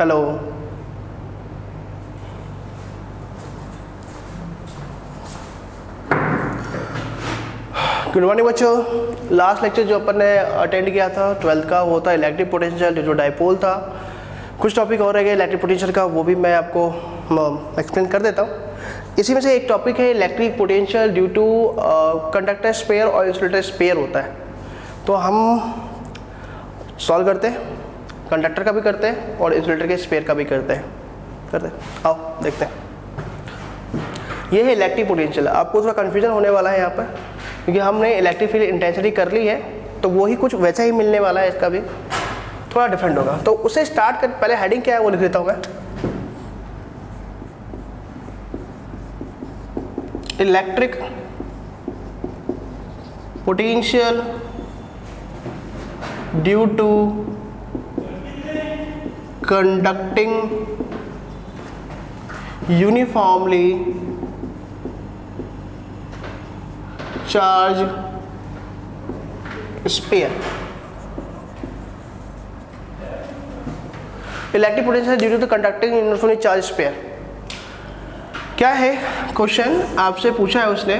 Hello, good morning बच्चों। Last lecture जो अपन ने अटेंड किया था 12th का, वो था इलेक्ट्रिक पोटेंशियल जो डाइपोल था। कुछ टॉपिक और रह गए इलेक्ट्रिक पोटेंशियल का, वो भी मैं आपको एक्सप्लेन कर देता हूँ। इसी में से एक टॉपिक है electric potential due to conductor sphere और इंसुलेटर स्पेयर होता है। तो हम सॉल्व करते हैं, कंडक्टर का भी करते हैं और इंसुलेटर के स्पेयर का भी करते हैं। आओ देखते हैं। ये है इलेक्ट्रिक पोटेंशियल। आपको थोड़ा कन्फ्यूजन होने वाला है यहाँ पर, क्योंकि हमने इलेक्ट्रिक फील्ड इंटेंसिटी कर ली है, तो वही कुछ वैसा ही मिलने वाला है। इसका भी थोड़ा डिफरेंट होगा। तो उससे स्टार्ट कर, पहले हेडिंग क्या है वो लिख देता हूँ मैं। Electric potential due to conducting uniformly charge sphere. Electric potential due to the conducting uniformly charge sphere क्या है? क्वेश्चन आपसे पूछा है उसने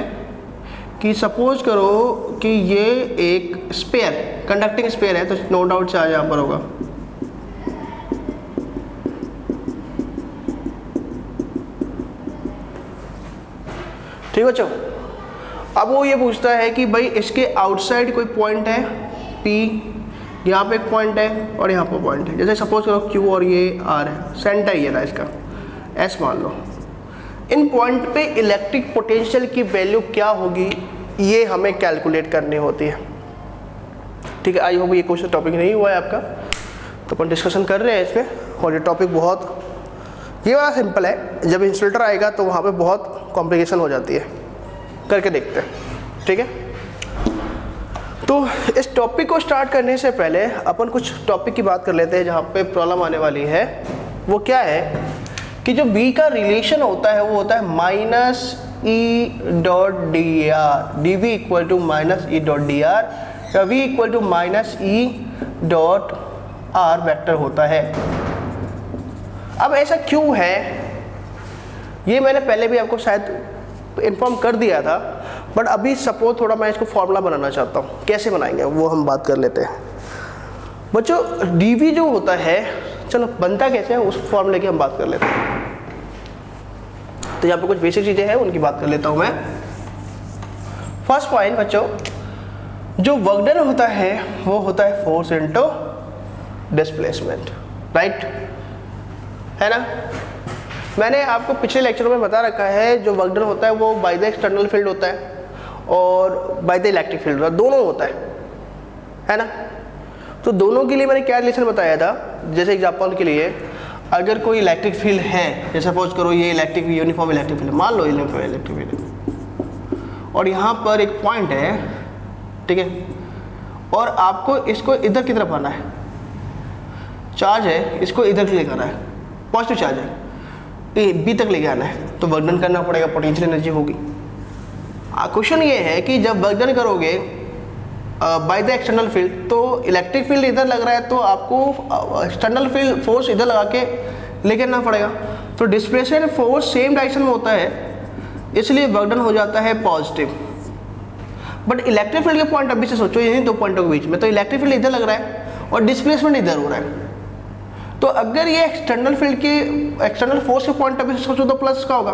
कि सपोज करो कि ये एक स्पेयर, कंडक्टिंग स्पेयर है, तो नो डाउट चार्ज यहां पर होगा। ठीक बच्चों, अब वो ये पूछता है कि भाई इसके आउटसाइड कोई पॉइंट है P, यहाँ पे एक पॉइंट है और यहाँ पर पॉइंट है। जैसे सपोज करो Q और ये R है, सेंटर ये रहा इसका, S मान लो। इन पॉइंट पे इलेक्ट्रिक पोटेंशियल की वैल्यू क्या होगी, ये हमें कैलकुलेट करनी होती है। ठीक है, आई होप ये क्वेश्चन टॉपिक नहीं हुआ है आपका, तो अपन डिस्कशन कर रहे हैं इसमें। और ये टॉपिक बहुत, ये वाला सिंपल है, जब इंसुलेटर आएगा तो वहाँ पे बहुत कॉम्प्लिकेशन हो जाती है। करके देखते हैं, ठीक है। तो इस टॉपिक को स्टार्ट करने से पहले अपन कुछ टॉपिक की बात कर लेते हैं जहाँ पे प्रॉब्लम आने वाली है। वो क्या है कि जो V का रिलेशन होता है वो होता है minus E dot D R, D V equal to minus E dot D R, या V equal to minus E dot R vector होता है। अब ऐसा क्यों है, ये मैंने पहले भी आपको शायद इन्फॉर्म कर दिया था, बट अभी सपोज थोड़ा मैं इसको फॉर्मूला बनाना चाहता हूँ। कैसे बनाएंगे वो हम बात कर लेते हैं बच्चों। dv जो होता है, चलो बनता कैसे है उस फॉर्मूले की हम बात कर लेते हैं। तो यहाँ पे कुछ बेसिक चीज़ें हैं, उनकी बात कर लेता हूँ मैं। फर्स्ट पॉइंट बच्चों, जो वर्क डन होता है वो होता है फोर्स इनटू डिस्प्लेसमेंट, राइट है ना। मैंने आपको पिछले लेक्चर में बता रखा है, जो वर्क डन होता है वो बाय द एक्सटर्नल फील्ड होता है और बाय द इलेक्ट्रिक फील्ड होता है, दोनों होता है ना। तो दोनों के लिए मैंने क्या रिलेशन बताया था। जैसे एग्जांपल के लिए, अगर कोई इलेक्ट्रिक फील्ड है, जैसे सपोज करो ये इलेक्ट्रिक यूनिफॉर्म इलेक्ट्रिक फील्ड, मान लो यूनिफॉर्म इलेक्ट्रिक फील्ड, और यहाँ पर एक पॉइंट है, ठीक है, और आपको इसको इधर की तरफ आना है, चार्ज है, इसको इधर लेके आना है, पॉजिटिव चार्ज है, बी तक लेके आना है, तो वर्क डन करना पड़ेगा, पोटेंशियल एनर्जी होगी। क्वेश्चन ये है कि जब वर्क डन करोगे बाय द एक्सटर्नल फील्ड, तो इलेक्ट्रिक फील्ड इधर लग रहा है, तो आपको एक्सटर्नल फील्ड फोर्स इधर लगा के लेके आना पड़ेगा। तो डिस्प्लेसमेंट फोर्स सेम डायरेक्शन में होता है, इसलिए वर्क डन हो जाता है पॉजिटिव। बट इलेक्ट्रिक फील्ड के पॉइंट ऑफ व्यू से सोचो, यही दो पॉइंटों के बीच में, तो इलेक्ट्रिक फील्ड इधर लग रहा है और डिस्प्लेसमेंट इधर हो रहा है। तो अगर ये एक्सटर्नल फील्ड के, एक्सटर्नल फोर्स के पॉइंट ऑफ व्यू से सोचो तो प्लस का होगा,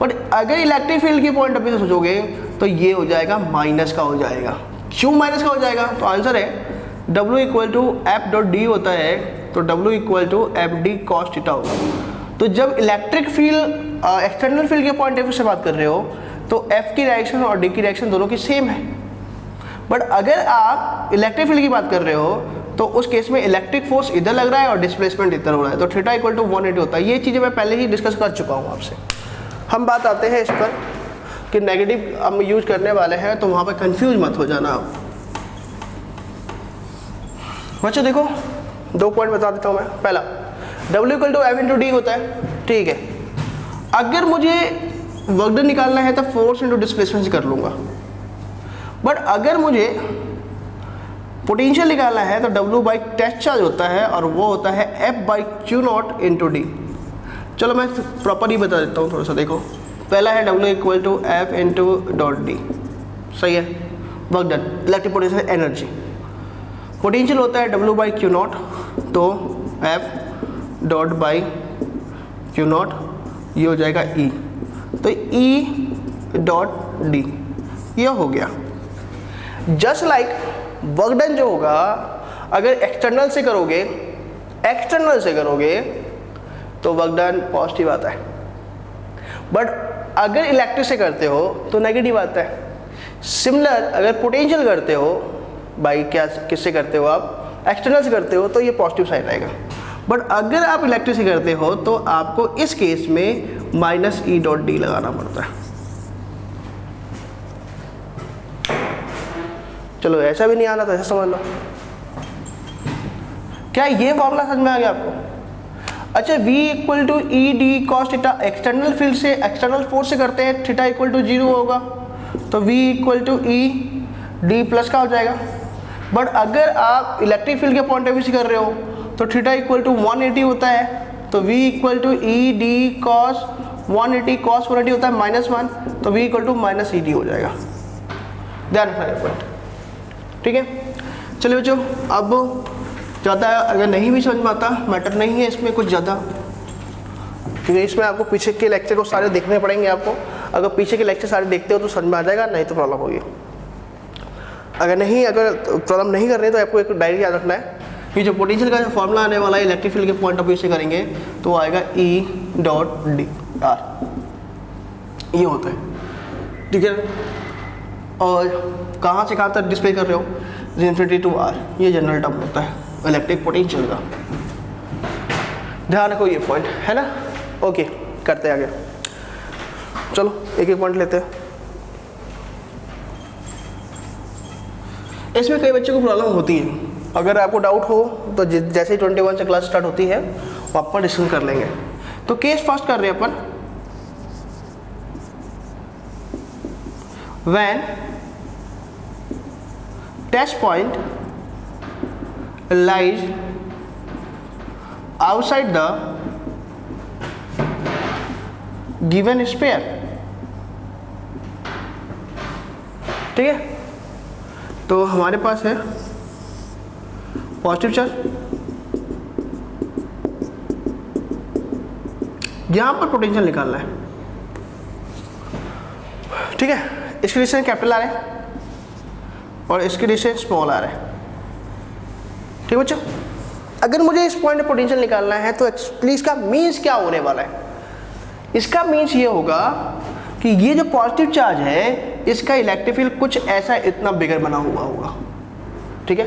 बट अगर इलेक्ट्रिक फील्ड के पॉइंट ऑफ व्यू से सोचोगे तो ये हो जाएगा माइनस का हो जाएगा। क्यों माइनस का हो जाएगा? तो आंसर है W equal to F dot D होता है, तो W equal to F D cos theta होगा। तो जब इलेक्ट्रिक फील्ड एक्सटर्नल फील्ड के पॉइंट ऑफ व्यू से बात कर रहे हो तो F की डायरेक्शन और D की डायरेक्शन दोनों की सेम है। बट अगर आप इलेक्ट्रिक फील्ड की बात कर रहे हो तो उस केस में इलेक्ट्रिक फोर्स इधर लग रहा है और डिस्प्लेसमेंट इधर हो रहा है, तो थीटा इक्वल टू 180 होता है। ये चीज़ें मैं पहले ही डिस्कस कर चुका हूँ आपसे। हम बात आते हैं इस पर कि नेगेटिव हम यूज करने वाले हैं, तो वहाँ पर कंफ्यूज मत हो जाना आप बच्चों। देखो दो पॉइंट बता देता हूँ मैं। पहला, W equal to F into D होता है, ठीक है। अगर मुझे वर्क डन निकालना है तो फोर्स इंटू डिस्प्लेसमेंट से कर लूँगा, बट अगर मुझे पोटेंशियल निकालना है तो W बाई टेस्ट चार्ज होता है और वो होता है F by Q not into D. चलो मैं प्रॉपर ही बता देता हूँ थोड़ा सा, देखो पहला है W equal to F into dot D, सही है, work done, electric potential energy. Potential होता है W बाई क्यू नॉट, तो F dot by Q naught ये हो जाएगा E, तो E डॉट डी ये हो गया। जस्ट लाइक वर्क डन जो होगा अगर एक्सटर्नल से करोगे तो वर्क डन पॉजिटिव आता है, बट अगर इलेक्ट्रिक से करते हो तो नेगेटिव आता है। सिमिलर अगर पोटेंशियल करते हो बाई क्या किससे करते हो आप, एक्सटर्नल से करते हो तो ये पॉजिटिव साइड आएगा, बट अगर आप इलेक्ट्रिक से करते हो तो आपको इस केस में माइनस ई डॉट डी लगाना पड़ता है। चलो ऐसा भी नहीं आना तो ऐसा समझ लो। क्या ये फॉर्मूला समझ में आ गया आपको? अच्छा, V equal to E D cos theta external field से, एक्सटर्नल फोर्स से करते हैं, थीटा इक्वल टू 0 होगा, तो V equal to E D plus का हो जाएगा। बट अगर आप इलेक्ट्रिक फील्ड के पॉइंट ऑफ व्यू से कर रहे हो तो थीटा इक्वल टू 180 होता है, तो V equal to E D cos 180 cos 180 होता है -1, तो V equal to minus E D हो जाएगा। ध्यान रखना ये पॉइंट, ठीक है। चलिए बच्चों, अब ज़्यादा अगर नहीं भी समझ में आता मैटर नहीं है इसमें कुछ ज़्यादा, क्योंकि इसमें आपको पीछे के लेक्चर को सारे देखने पड़ेंगे आपको। अगर पीछे के लेक्चर सारे देखते हो तो समझ में आ जाएगा, नहीं तो प्रॉब्लम होगी। अगर प्रॉब्लम नहीं कर रहे तो आपको एक डायरी याद रखना है कि जो पोटेंशियल का जो फॉर्मूला आने वाला है इलेक्ट्रिक फील्ड के पॉइंट ऑफ व्यू से करेंगे तो आएगा E डॉट डी आर, ये होता है, ठीक है। और कहाँ से कहाँ तक डिस्प्ले कर रहे हो, इन्फिनिटी टू R, ये जनरल टर्म होता है इलेक्ट्रिक पोटेंशियल का। ध्यान रखो ये पॉइंट, है ना। ओके, करते हैं आगे। चलो एक एक पॉइंट लेते हैं। इसमें कई बच्चों को प्रॉब्लम होती है, अगर आपको डाउट हो तो जैसे ही 21 से क्लास स्टार्ट होती है वो अपन डिस्कस कर लेंगे। तो केस फर्स्ट कर रहे हैं अपन, when test point lies outside the given sphere, ठीक है। तो हमारे पास है पॉजिटिव चार्ज, यहां पर पोटेंशियल निकालना है, ठीक है। इसकी डिस्टेंस कैपिटल आ रहा है और इसकी डिस्टेंस स्मॉल आ रहा है, ठीक बच्चों। अगर मुझे इस पॉइंट पे पोटेंशियल निकालना है तो एक्चुअली इसका मीन्स क्या होने वाला है, इसका मीन्स ये होगा कि ये जो पॉजिटिव चार्ज है इसका इलेक्ट्रिक फील्ड कुछ ऐसा इतना बिगर बना हुआ होगा, ठीक है।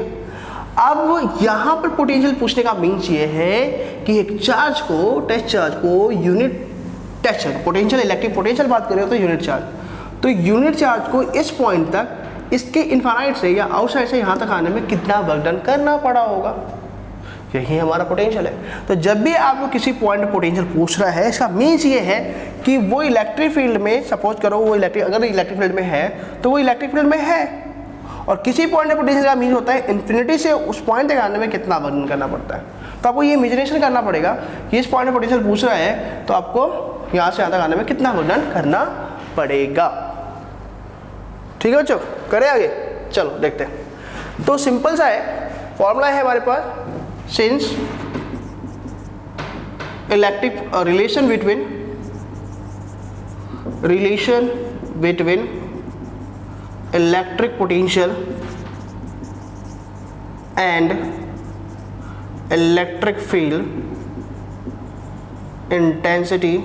अब यहाँ पर पोटेंशियल पूछने का मीन्स ये है कि एक चार्ज को, टेस्ट चार्ज को, unit test charge, potential electric potential बात करें तो यूनिट चार्ज, तो यूनिट चार्ज को इस पॉइंट तक इसके इन्फाइनाइट से या आउटसाइड से यहाँ तक आने में कितना वर्क डन करना पड़ा होगा, यही हमारा पोटेंशियल है। तो जब भी आपको किसी पॉइंट पोटेंशियल पूछ रहा है इसका मीन्स ये है कि वो इलेक्ट्रिक फील्ड में, सपोज करो वो इलेक्ट्रिक, अगर इलेक्ट्रिक फील्ड में है तो वो इलेक्ट्रिक फील्ड में है, और किसी पॉइंट पे पोटेंशियल का मीन्स होता है इन्फिनिटी से उस पॉइंट तक आने में कितना वर्क डन करना पड़ता है। तो आपको ये इमेजिनेशन करना पड़ेगा कि इस पॉइंट पे पोटेंशियल पूछ रहा है तो आपको यहाँ से यहाँ तक आने में कितना वर्क डन करना पड़ेगा, ठीक है बच्चों। करें आगे, चलो देखते हैं। तो सिंपल सा है, फॉर्मूला है हमारे पास, since electric relation between electric potential and electric field intensity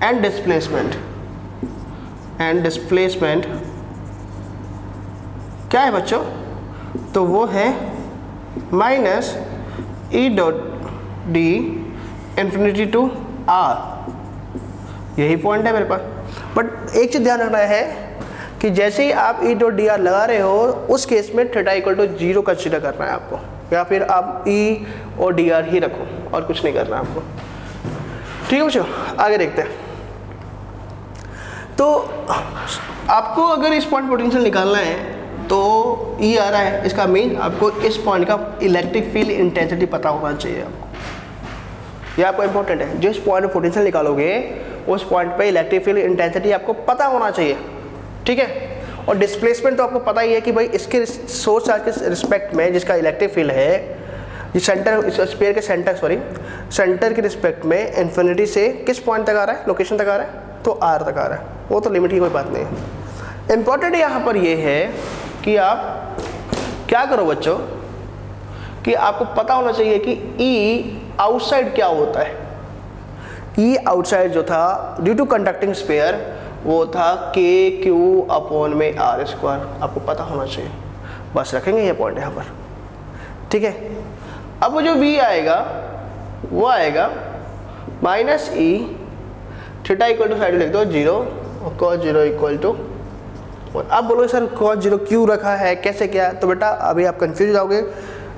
and displacement क्या है बच्चों, तो वो है minus E dot D infinity to R, यही पॉइंट है मेरे पास। बट एक चीज़ ध्यान रखना है कि जैसे ही आप ई डॉट डी आर लगा रहे हो उस केस में थीटा इक्वल टू 0 कंसीडर करना है आपको, या फिर आप ई और डी आर ही रखो और कुछ नहीं करना आपको, ठीक है बच्चों। आगे देखते हैं। तो आपको अगर इस पॉइंट पोटेंशियल निकालना है तो ई आ रहा है, इसका मीन आपको इस पॉइंट का इलेक्ट्रिक फील्ड इंटेंसिटी पता होना चाहिए आपको, ये आपको इंपॉर्टेंट है। जिस पॉइंट पे पोटेंशियल निकालोगे उस पॉइंट पे इलेक्ट्रिक फील्ड इंटेंसिटी आपको पता होना चाहिए, ठीक है। और डिस्प्लेसमेंट तो आपको पता ही है कि भाई इसके सोर्स चार्ज के रिस्पेक्ट में जिसका इलेक्ट्रिक फील्ड है, ये सेंटर, इस स्फीयर के सेंटर के रिस्पेक्ट में इन्फिनिटी से किस पॉइंट तक आ रहा है, लोकेशन तक आ रहा है, तो आर तक आ रहा है। वो तो लिमिट की कोई बात नहीं है। इम्पॉर्टेंट यहाँ पर ये है कि आप क्या करो बच्चों, कि आपको पता होना चाहिए कि ई आउटसाइड क्या होता है। ई आउटसाइड जो था ड्यू टू कंडक्टिंग स्फीयर वो था के क्यू अपॉन में आर स्क्वायर, आपको पता होना चाहिए। बस रखेंगे ये पॉइंट यहाँ पर, ठीक है। अब वो जो v आएगा वो आएगा minus E theta equal to side लिख दो 0 और cos 0 इक्वल टू 1। अब बोलोगे सर cos 0 क्यों रखा है, कैसे क्या, तो बेटा अभी आप कंफ्यूज हो जाओगे,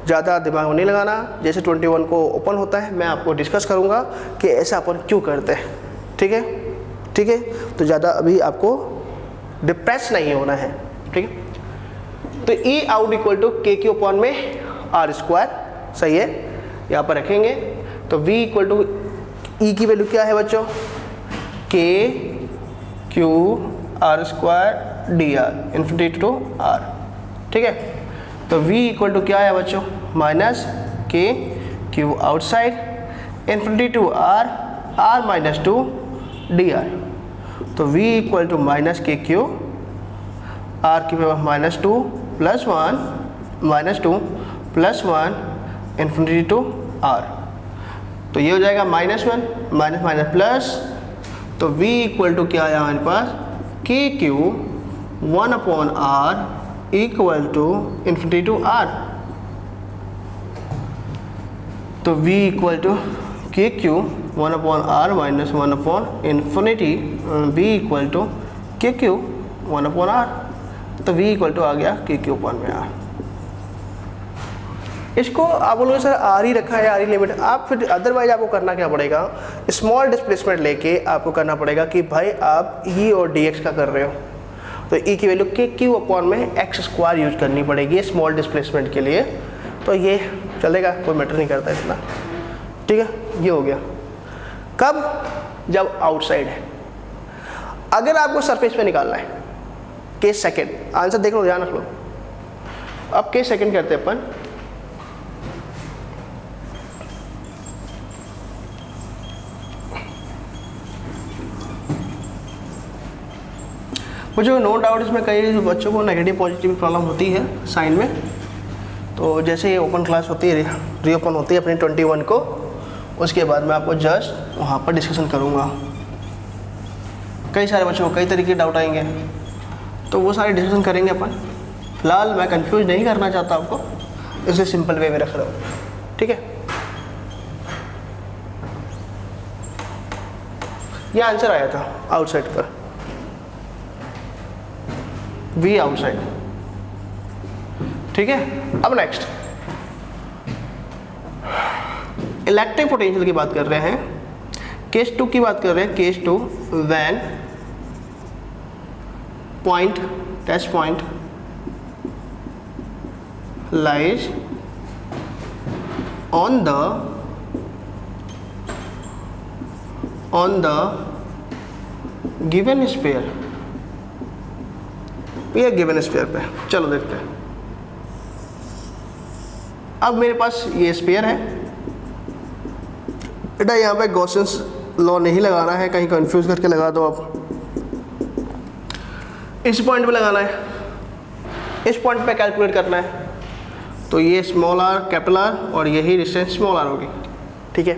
ज़्यादा दिमाग नहीं लगाना। जैसे 21 को ओपन होता है मैं आपको डिस्कस करूँगा कि ऐसा अपन क्यों करते हैं, ठीक है, ठीक है। तो ज़्यादा अभी आपको डिप्रेस नहीं होना है, ठीक है। तो ई out equal to K Q upon में आर स्क्वायर, सही है, यहाँ पर रखेंगे। तो v इक्वल टू ई की वैल्यू क्या है बच्चों, K Q R square D R infinity to R, ठीक है। तो v इक्वल टू क्या है बच्चों, minus K Q outside infinity to R, R minus two D R. तो v equal to minus K Q R की power minus 2 plus 1 minus 2 plus 1 infinity to R. तो ये हो जाएगा -1 माइनस माइनस प्लस। तो v इक्वल टू क्या आया हमारे पास, K Q 1 upon R equal to infinity to R. तो v equal to K Q 1 upon are minus 1 upon infinity, v equal to K Q 1 upon R. तो v equal to आ गया K Q upon में are. इसको आप बोलोगे sir are ही रखा है, आर ही लिमिट, आप फिर अदरवाइज आपको करना क्या पड़ेगा, स्मॉल डिस्प्लेसमेंट लेके आपको करना पड़ेगा कि भाई आप ई और डी एक्स का कर रहे हो तो ई की वैल्यू के क्यू अपॉन में एक्स स्क्वायर यूज करनी पड़ेगी स्मॉल डिस्प्लेसमेंट के लिए। तो ये चलेगा, कोई मैटर नहीं करता इतना, ठीक है। ये हो गया कब, जब आउटसाइड है। अगर आपको सरफेस पे निकालना है, केस सेकेंड, आंसर देख लो, ध्यान रख लो। अब केस सेकेंड करते हैं अपन। मुझे नो डाउट इसमें कई बच्चों को नेगेटिव पॉजिटिव प्रॉब्लम होती है साइन में। तो जैसे ये ओपन क्लास होती है, रीओपन होती है अपनी 21 को, उसके बाद मैं आपको जस्ट वहाँ पर डिस्कशन करूँगा। कई सारे बच्चों को कई तरीके के डाउट आएंगे, तो वो सारे डिस्कशन करेंगे अपन। फिलहाल मैं कंफ्यूज नहीं करना चाहता आपको, इसलिए सिंपल वे में रख रहा हूँ, ठीक है। ये आंसर आया था आउटसाइड पर, V आउटसाइड, ठीक है। अब नेक्स्ट इलेक्ट्रिक पोटेंशियल की बात कर रहे हैं, केस 2 की बात कर रहे हैं। Case 2 when point, test point lies on the given sphere, ये गिवन स्फीयर पे, चलो देखते हैं। अब मेरे पास ये स्फीयर है बेटा, यहाँ पे गॉसियंस लॉ नहीं लगाना है, कहीं कंफ्यूज करके लगा दो आप। इस पॉइंट पे लगाना है, इस पॉइंट पे कैलकुलेट करना है। तो ये स्मॉल आर कैपिटल आर और यही डिस्टेंस स्मॉल आर होगी, ठीक है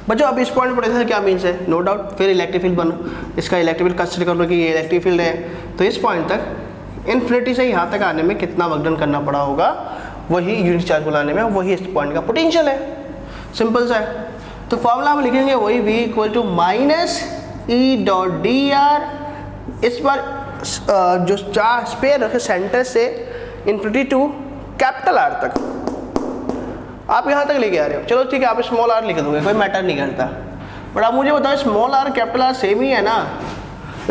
बच्चों। अब इस पॉइंट पोटेंशियल क्या मीन्स है, नो डाउट। फिर इलेक्ट्रिक फील्ड बनो, इसका इलेक्ट्रिक फील्ड कंसिडर कर लो कि ये इलेक्ट्रिक फील्ड है। तो इस पॉइंट तक इन्फिनिटी से यहाँ तक आने में कितना वर्क डन करना पड़ा होगा, वही यूनिट चार्ज को लाने में, वही इस पॉइंट का पोटेंशियल है। सिंपल सा है। तो फॉर्मूला हम लिखेंगे वही v equal to minus E dot D R. इस बार जो चार स्पेयर रखे सेंटर से इन्फिनिटी टू कैपिटल आर तक, आप यहाँ तक लेके आ रहे हो। चलो ठीक है, आप स्मॉल आर लिख दोगे, कोई मैटर नहीं करता। बट आप मुझे बताओ small R capital R same ही है ना,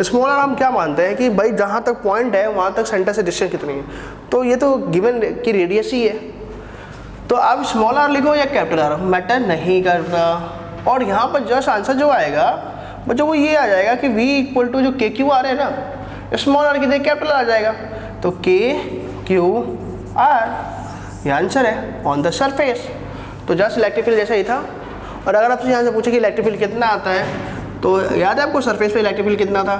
स्मॉल आर हम क्या मानते हैं कि भाई जहाँ तक पॉइंट है वहाँ तक सेंटर से डिस्टेंस कितनी है, तो ये तो गिवन की रेडियस ही है। तो आप स्मॉल आर लिखो या कैपिटल आर मैटर नहीं करता। और यहाँ पर जस्ट आंसर जो आएगा बच्चों वो ये आ जाएगा कि v इक्वल टू जो के क्यू आर है ना, स्मॉल आर की जगह कैपिटल आ जाएगा, तो के क्यू आर ये आंसर है ऑन द सरफेस। तो जस्ट इलेक्ट्रिक फील्ड जैसा ही था। और अगर आपसे यहाँ से पूछे कि इलेक्ट्रिक फील्ड कितना आता है, तो याद है आपको सरफेस पे इलेक्ट्रिक फील्ड कितना था,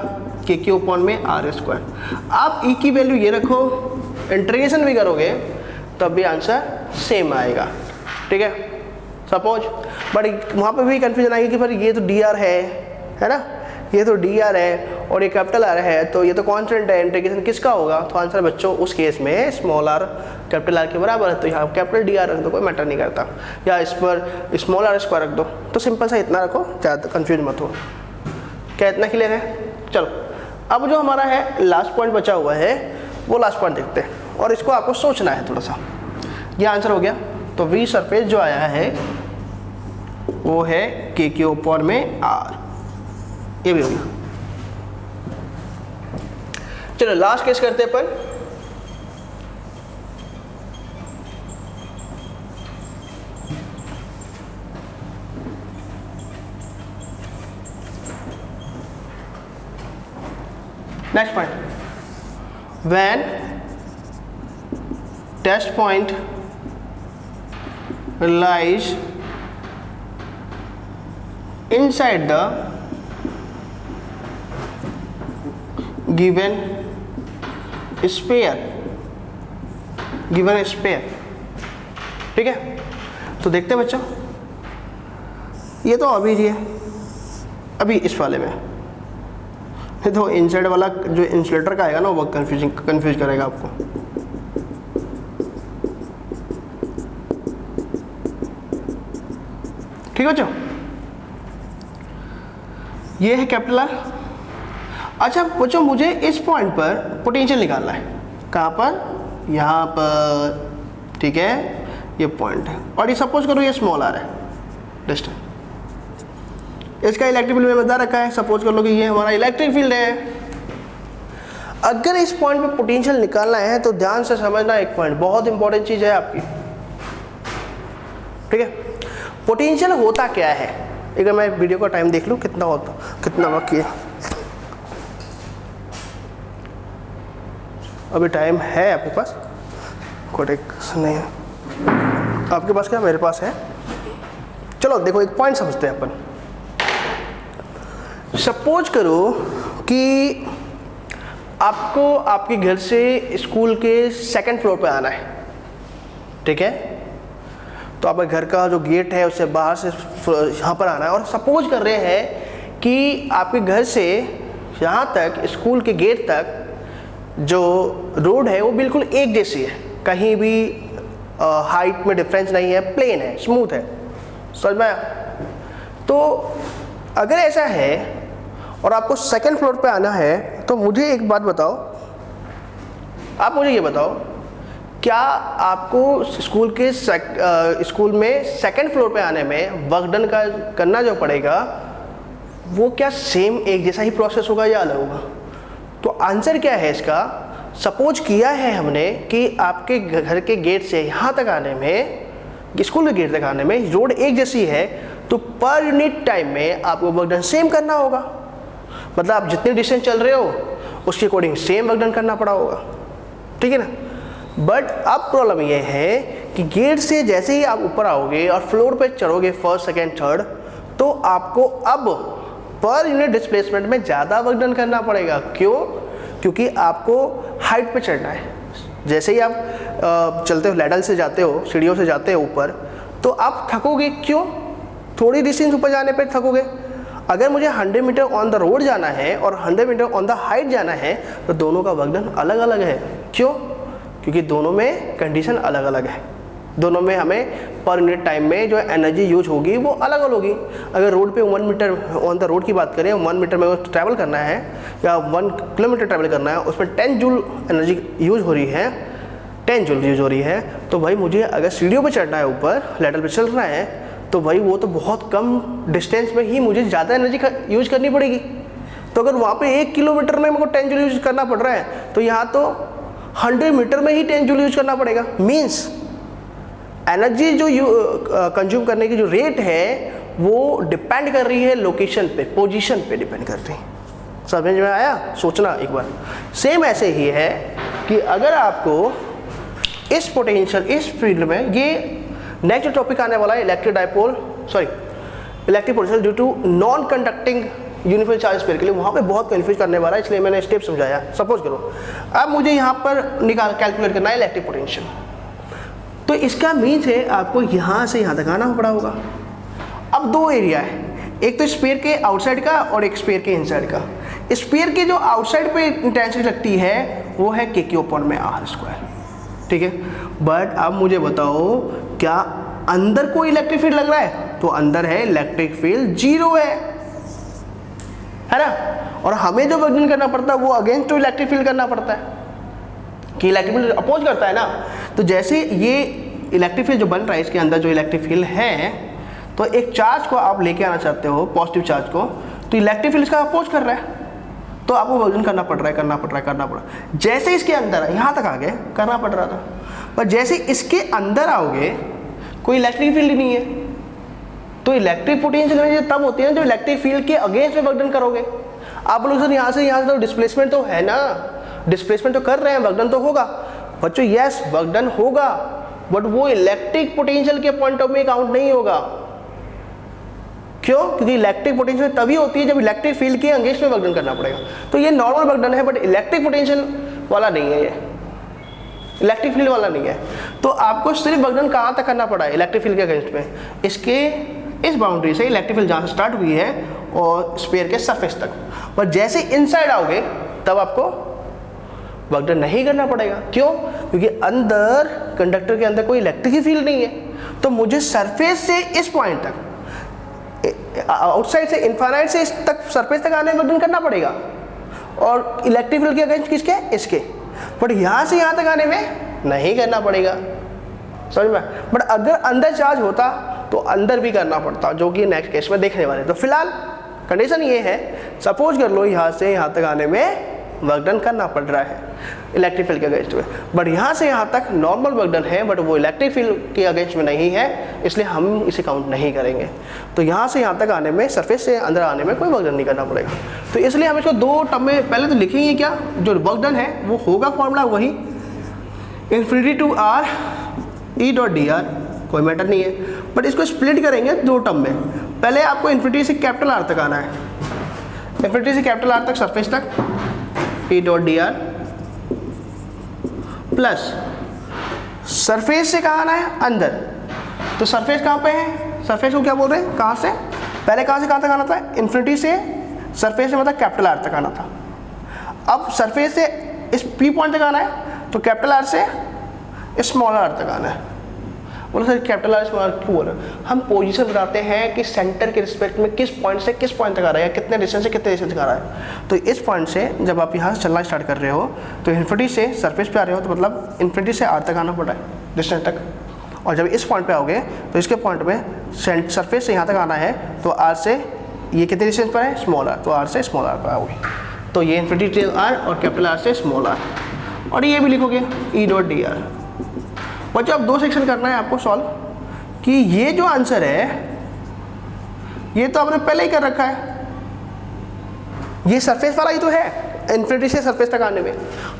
के क्यू अपॉन में आर स्क्वायर। आप ई की वैल्यू ये रखो, इंटीग्रेशन भी करोगे तब भी आंसर सेम आएगा, ठीक है। सपोज बट वहाँ पे भी कन्फ्यूजन आएगी कि फिर ये तो डी आर है ना, ये तो डी आर है और ये कैपिटल आर है, तो ये तो कांस्टेंट है, इंटीग्रेशन किसका होगा। तो आंसर बच्चों उस केस में स्मॉल आर कैपिटल आर के बराबर है, तो यहाँ कैपिटल डी आर रख दो, कोई मैटर नहीं करता, या इस पर स्मॉल आर स्क्वायर रख दो। तो सिंपल सा इतना रखो, ज़्यादा कन्फ्यूज मत हो। क्या इतना क्लियर है? चलो अब जो हमारा है लास्ट पॉइंट बचा हुआ है वो लास्ट पॉइंट देखते हैं, और इसको आपको सोचना है थोड़ा सा। ये आंसर हो गया। तो वी सरफेस जो आया है वो है के क्यू अपॉन में आर, ये भी हो गया। चलो लास्ट केस करते हैं अपन। Next point, when test point lies inside the given sphere, ठीक है। तो देखते हैं बच्चों, ये तो अभी जी है, अभी इस वाले में तो इनसाइड वाला जो इंसुलेटर का आएगा ना वो कंफ्यूज करेगा आपको। ठीक है बच्चों, ये है कैपिटल आर। अच्छा बच्चों मुझे इस पॉइंट पर पोटेंशियल निकालना है, कहाँ पर, यहाँ पर, ठीक है, ये पॉइंट है। और ये सपोज करो ये स्मॉल आर है डिस्टेंस, इसका इलेक्ट्रिक फील्ड में बता रखा है, सपोज कर लो कि ये हमारा इलेक्ट्रिक फील्ड है। अगर इस पॉइंट पे पोटेंशियल निकालना है तो ध्यान से समझना, एक पॉइंट बहुत इंपॉर्टेंट चीज है आपकी, ठीक है। पोटेंशियल होता क्या है, एक मैं वीडियो का टाइम देख लूं कितना होता, कितना बाकी है। अभी टाइम है आपके पास, कोई नहीं है आपके पास, क्या मेरे पास है। चलो देखो एक पॉइंट समझते हैं अपन। सपोज करो कि आपको आपके घर से स्कूल के सेकंड फ्लोर पे आना है, ठीक है। तो आपके घर का जो गेट है उससे बाहर से यहाँ पर आना है, और सपोज कर रहे हैं कि आपके घर से यहाँ तक स्कूल के गेट तक जो रोड है वो बिल्कुल एक जैसी है, कहीं भी हाइट में डिफरेंस नहीं है, प्लेन है, स्मूथ है, समझ में आया। तो अगर ऐसा है और आपको सेकंड फ्लोर पे आना है, तो मुझे एक बात बताओ, आप मुझे ये बताओ, क्या आपको स्कूल में सेकंड फ्लोर पे आने में वर्क डन करना जो पड़ेगा वो क्या सेम एक जैसा ही प्रोसेस होगा या अलग होगा? तो आंसर क्या है इसका, सपोज किया है हमने कि आपके घर के गेट से यहाँ तक आने में, स्कूल के गेट तक आने में रोड एक जैसी है, तो पर यूनिट टाइम में आपको वर्क डन सेम करना होगा। मतलब आप जितने डिस्टेंस चल रहे हो उसके अकॉर्डिंग सेम वर्क डन करना पड़ा होगा, ठीक है ना। बट अब प्रॉब्लम ये है कि गेट से जैसे ही आप ऊपर आओगे और फ्लोर पे चढ़ोगे फर्स्ट सेकेंड थर्ड, तो आपको अब पर यूनिट डिस्प्लेसमेंट में ज़्यादा वर्क डन करना पड़ेगा। क्यों? क्योंकि आपको हाइट पे चढ़ना है। जैसे ही आप चलते हो, लैडर से जाते हो, सीढ़ियों से जाते हो ऊपर, तो आप थकोगे। क्यों? थोड़ी डिस्टेंस ऊपर जाने पे थकोगे। अगर मुझे 100 मीटर ऑन द रोड जाना है और 100 मीटर ऑन द हाइट जाना है, तो दोनों का वर्क डन अलग अलग है। क्यों? क्योंकि दोनों में कंडीशन अलग अलग है, दोनों में हमें पर यूनिट टाइम में जो एनर्जी यूज होगी वो अलग अलग होगी। अगर रोड पे 1 मीटर ऑन द रोड की बात करें, 1 मीटर में ट्रैवल करना है या 1 किलोमीटर ट्रैवल करना है, उसमें 10 जूल एनर्जी यूज हो रही है, 10 जूल यूज हो रही है। तो भाई मुझे अगर सीढ़ियों पर चढ़ना है, ऊपर लैडर पर चलना है, तो भाई वो तो बहुत कम डिस्टेंस में ही मुझे ज़्यादा एनर्जी यूज करनी पड़ेगी। तो अगर वहाँ पे 1 किलोमीटर में मेरे को 10 जूल यूज करना पड़ रहा है तो यहाँ तो 100 मीटर में ही 10 जूल यूज करना पड़ेगा। मीन्स एनर्जी जो कंज्यूम करने की जो रेट है वो डिपेंड कर रही है लोकेशन पे, पोजीशन पे डिपेंड कर रही है। समझ में आया? सोचना एक बार। सेम ऐसे ही है कि अगर आपको इस पोटेंशियल, इस फील्ड में, ये नेक्स्ट टॉपिक आने वाला है electric dipole, sorry electric potential due to non conducting uniform charge sphere के लिए, वहाँ पे बहुत कंफ्यूज करने वाला है, इसलिए मैंने स्टेप समझाया। सपोज करो अब मुझे यहाँ पर कैलकुलेट करना है इलेक्ट्रिक पोटेंशियल, तो इसका मीन्स है आपको यहाँ से यहाँ तक आना पड़ा होगा। अब दो एरिया है, एक तो स्फीयर के आउटसाइड का और एक स्फीयर के इनसाइड का। स्फीयर के जो आउटसाइड पे इंटेंसिटी लगती है वो है kq/r², ठीक है। बट अब मुझे बताओ क्या अंदर कोई इलेक्ट्रिक फील्ड लग रहा है? तो अंदर है इलेक्ट्रिक फील्ड 0 है ना। और हमें जो वर्जन करना पड़ता है वो अगेंस्ट टू इलेक्ट्रिक फील्ड करना पड़ता है कि इलेक्ट्रिक फील्ड अपोज करता है ना। तो जैसे ये इलेक्ट्रिक फील्ड जो बन रहा है, इसके अंदर जो इलेक्ट्रिक फील्ड है, तो एक चार्ज को आप लेके आना चाहते हो, पॉजिटिव चार्ज को, तो इलेक्ट्रिक फील्ड इसका अपोज कर रहा है, तो आपको वर्जन करना पड़ रहा है। जैसे इसके अंदर यहाँ तक आ गए करना पड़ रहा था, पर जैसे इसके अंदर आओगे कोई इलेक्ट्रिक फील्ड नहीं है, तो इलेक्ट्रिक पोटेंशियल एनर्जी तब होती है जो इलेक्ट्रिक फील्ड के अगेंस्ट में वर्जन करोगे। आप लोग सर यहाँ से तो डिस्प्लेसमेंट तो है ना, डिस्प्लेसमेंट तो कर रहे हैं, वर्कडन तो होगा बच्चों। यस वर्कडन होगा, बट वो इलेक्ट्रिक पोटेंशियल के पॉइंट ऑफ व्यू काउंट नहीं होगा। क्यों? क्योंकि इलेक्ट्रिक पोटेंशियल तभी होती है जब इलेक्ट्रिक फील्ड के अगेंस्ट में वर्कडन करना पड़ेगा। तो ये नॉर्मल वर्कडन है, बट इलेक्ट्रिक पोटेंशियल वाला नहीं है, ये इलेक्ट्रिक फील्ड वाला नहीं है। तो आपको सिर्फ वर्कडन कहाँ तक करना पड़ा है? इलेक्ट्रिक फील्ड के अगेंस्ट में, इसके इस बाउंड्री से इलेक्ट्रिक फील्ड जहाँ से स्टार्ट हुई है और स्फीयर के सरफेस तक। पर जैसे इनसाइड आओगे तब आपको वर्कडन नहीं करना पड़ेगा। क्यों? क्योंकि अंदर कंडक्टर के अंदर कोई इलेक्ट्रिक फील्ड नहीं है, तो मुझे सरफेस से इस पॉइंट तक, आउटसाइड से इनफाइनाइट से इस तक सरफेस तक आने में वर्कडन करना पड़ेगा, और इलेक्ट्रिक फील्ड के अगेंस्ट किसके? इसके। बट यहाँ से यहाँ तक आने में नहीं करना पड़ेगा, समझ में। बट अगर अंदर चार्ज होता तो अंदर भी करना पड़ता, जो कि नेक्स्ट केस में देखने वाले। तो फिलहाल कंडीशन ये है, सपोज कर लो यहाँ से यहाँ तक आने में वर्कडन करना पड़ रहा है इलेक्ट्रिक फील्ड के अगेंस्ट में, बट यहाँ से यहाँ तक नॉर्मल वर्कडन है, बट वो इलेक्ट्रिक फील्ड के अगेंस्ट में नहीं है, इसलिए हम इसे काउंट नहीं करेंगे। तो यहाँ से यहाँ तक आने में, सरफेस से अंदर आने में कोई वर्कडन नहीं करना पड़ेगा। तो इसलिए हम इसको दो टर्म में पहले तो लिखेंगे, क्या जो वर्कडन है वो होगा फॉर्मूला वही इन्फिनिटी टू r E.dr, कोई मैटर नहीं है, बट इसको स्प्लिट करेंगे दो टर्म में। पहले आपको इन्फिनिटी से कैपिटल R तक आना है, इन्फिनिटी से कैपिटल R तक सरफेस तक E.dr प्लस सरफेस से कहाँ आना है? अंदर। तो सरफेस कहाँ पे है? सरफेस को क्या बोल रहे हैं? कहाँ से? पहले कहाँ से कहाँ तक आना था? इन्फिनिटी से सरफेस से मतलब कैपिटल R तक आना था। अब सरफेस से इस P पॉइंट तक आना है, तो कैपिटल R से स्मॉल r तक आना है। बोलो sir capital R small r क्यों बोल रहे हैं? हम पोजीशन बताते हैं कि सेंटर के रिस्पेक्ट में किस पॉइंट से किस पॉइंट तक आ रहा है, या कितने डिस्टेंस से कितने डिस्टेंस तक आ रहा है। तो इस पॉइंट से जब आप यहाँ से चलना स्टार्ट कर रहे हो तो इन्फिनिटी से सरफेस पे आ रहे हो, तो मतलब इन्फिनिटी से r तक आना पड़ा है डिस्टेंस तक। और जब इस पॉइंट पे आओगे तो इसके पॉइंट में सरफेस से यहाँ तक आना है, तो r से ये कितने डिस्टेंस पर है? स्मॉल r, तो r से स्मॉल r पर आओगे, तो ये इन्फिनिटी r और कैपिटल R से स्मॉल r, और ये भी लिखोगे E.dr। बच्चों अब दो सेक्शन करना है आपको सॉल्व, कि ये जो आंसर है ये तो आपने पहले ही कर रखा है, ये सरफेस वाला ही तो है, इन्फिनिटी से सरफेस तक आने में,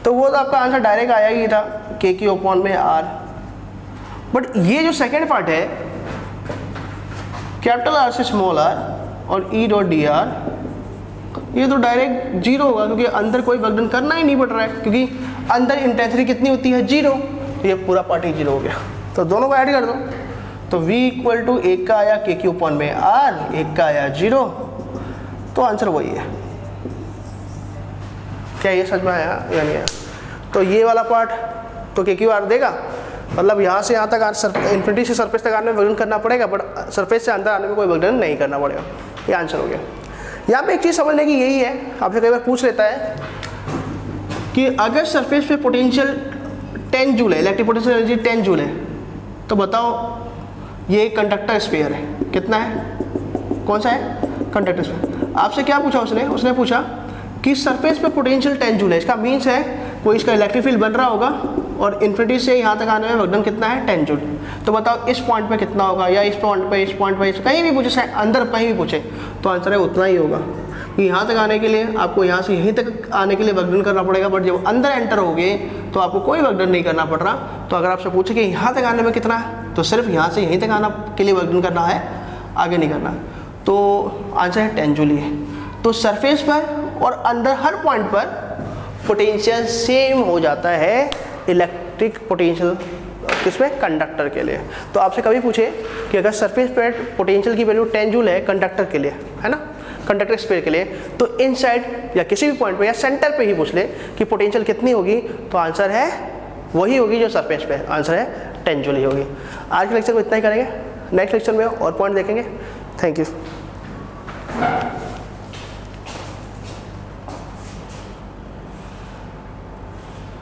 तो वो तो आपका आंसर डायरेक्ट आया ही था kq/r। बट ये जो सेकेंड पार्ट है कैपिटल R से स्मॉल r और E.dr, ये तो डायरेक्ट जीरो होगा, क्योंकि अंदर कोई वर्कडन करना ही नहीं पड़ रहा है, क्योंकि अंदर इंटेंसिटी कितनी होती है? 0। तो ये पूरा पार्ट ही 0 हो गया। तो दोनों को ऐड कर दो, तो v इक्वल टू एक का आया kq/r, एक का आया 0, तो आंसर वही है। क्या ये समझ में आया या नहीं आया? तो ये वाला पार्ट तो kq/r देगा, मतलब यहाँ से यहाँ तक इन्फिनिटी से सरफेस तक आने में वर्कडन करना पड़ेगा, बट सरफेस से अंदर आने में कोई वर्कडन नहीं करना पड़ेगा। ये आंसर हो गया। यहाँ पे एक चीज़ समझने की यही है, आपसे कई बार पूछ लेता है कि अगर सरफेस पे पोटेंशियल 10 जूल है, इलेक्ट्रिक पोटेंशियल एनर्जी 10 जूल है, तो बताओ ये कंडक्टर स्फीयर है, कितना है? कौन सा है? Conductor sphere. आपसे क्या पूछा उसने पूछा कि सरफेस पे पोटेंशियल 10 जूल है। इसका मीन्स है कोई इसका इलेक्ट्रिक फील्ड बन रहा होगा और इन्फिनिटी से यहाँ तक आने में वर्क डन कितना है 10 जूल। तो बताओ इस पॉइंट पे कितना होगा, या इस पॉइंट पे, इस पॉइंट पे, कहीं भी पूछे, अंदर कहीं भी पूछे तो आंसर है उतना ही होगा। यहाँ तक आने के लिए आपको यहाँ से यहीं तक आने के लिए वर्क डन करना पड़ेगा, बट जब अंदर एंटर होगे तो आपको कोई वर्क डन नहीं करना पड़ रहा। तो अगर आपसे पूछे कि यहाँ तक आने में कितना है, तो सिर्फ यहाँ से यहीं तक आना के लिए वर्क डन करना है, आगे नहीं करना। तो आंसर है 10 जूल ही। तो सरफेस पर और अंदर हर पॉइंट पर पोटेंशियल सेम हो जाता है इलेक्ट्रिक पोटेंशियल किसमें, कंडक्टर के लिए। तो आपसे कभी पूछे कि अगर सरफेस पर पोटेंशियल की वैल्यू 10 जूल है कंडक्टर के लिए, है ना, कंडक्टर स्फीयर के लिए, तो इनसाइड या किसी भी पॉइंट पे या सेंटर पे ही पूछ ले कि पोटेंशियल कितनी होगी, तो आंसर है वही होगी जो सरफेस पे, आंसर है 10 जूल ही होगी। आज के लेक्चर को इतना ही करेंगे, नेक्स्ट लेक्चर में और पॉइंट देखेंगे। Thank you.